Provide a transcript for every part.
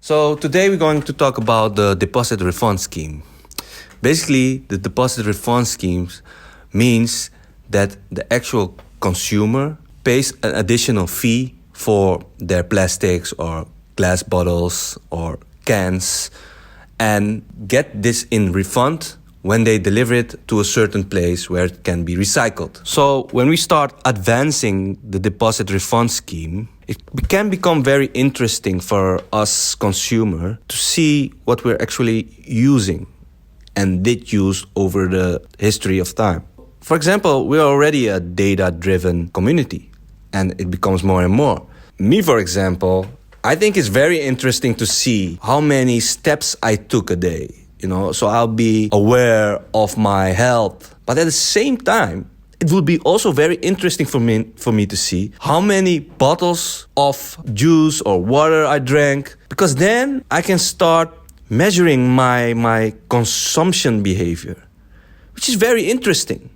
So today we're going to talk about the deposit refund scheme. Basically, the deposit refund scheme means that the actual consumer pays an additional fee for their plastics or glass bottles or cans and get this in refund when they deliver it to a certain place where it can be recycled. So when we start advancing the deposit refund scheme, it can become very interesting for us consumer to see what we're actually using and did use over the history of time. For example, we're already a data-driven community and it becomes more and more. Me, for example, I think it's very interesting to see how many steps I took a day. So I'll be aware of my health. But at the same time, it would be also very interesting for me to see how many bottles of juice or water I drank. Because then I can start measuring my consumption behavior, which is very interesting.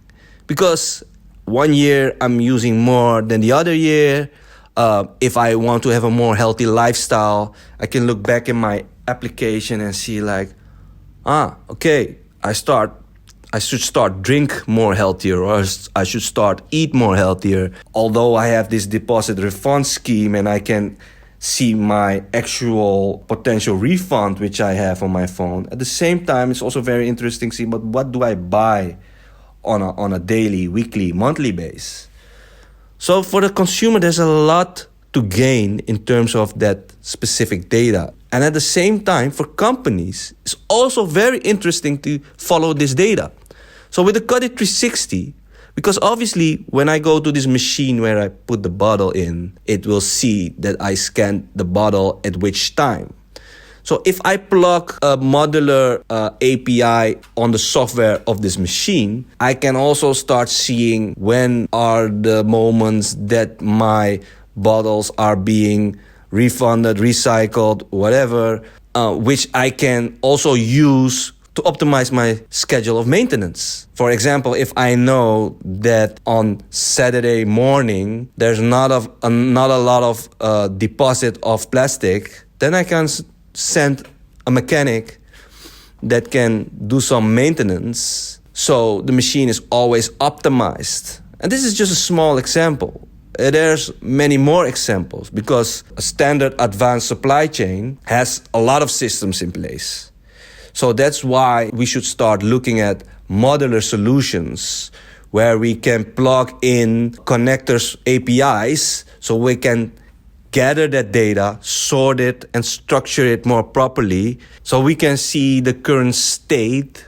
Because one year I'm using more than the other year. If I want to have a more healthy lifestyle, I can look back in my application and see okay, I should start drink more healthier, or I should start eat more healthier. Although I have this deposit refund scheme and I can see my actual potential refund which I have on my phone. At the same time, it's also very interesting to see, but what do I buy on a daily, weekly, monthly basis? So for the consumer, there's a lot to gain in terms of that specific data. And at the same time, for companies, it's also very interesting to follow this data. So with the COTIT 360, because obviously when I go to this machine where I put the bottle in, it will see that I scanned the bottle at which time. So if I plug a modular API on the software of this machine, I can also start seeing when are the moments that my bottles are being refunded, recycled, whatever, which I can also use to optimize my schedule of maintenance. For example, if I know that on Saturday morning there's not a lot of deposit of plastic, then I can send a mechanic that can do some maintenance so the machine is always optimized. And this is just a small example. There's many more examples because a standard advanced supply chain has a lot of systems in place. So that's why we should start looking at modular solutions where we can plug in connectors, APIs, so we can gather that data, sort it, and structure it more properly so we can see the current state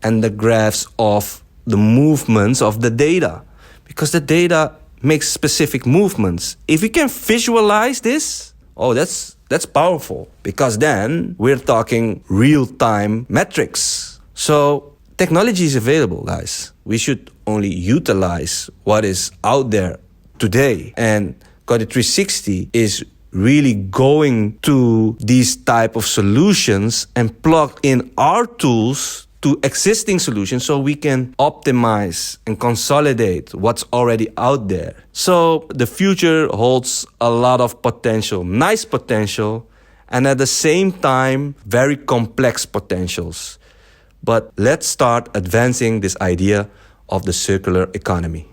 and the graphs of the movements of the data. Because the data makes specific movements. If we can visualize this, that's powerful. Because then we're talking real-time metrics. So technology is available, guys. We should only utilize what is out there today. And COTIT 360 is really going to these type of solutions and plug in our tools to existing solutions so we can optimize and consolidate what's already out there. So the future holds a lot of potential, nice potential, and at the same time, very complex potentials. But let's start advancing this idea of the circular economy.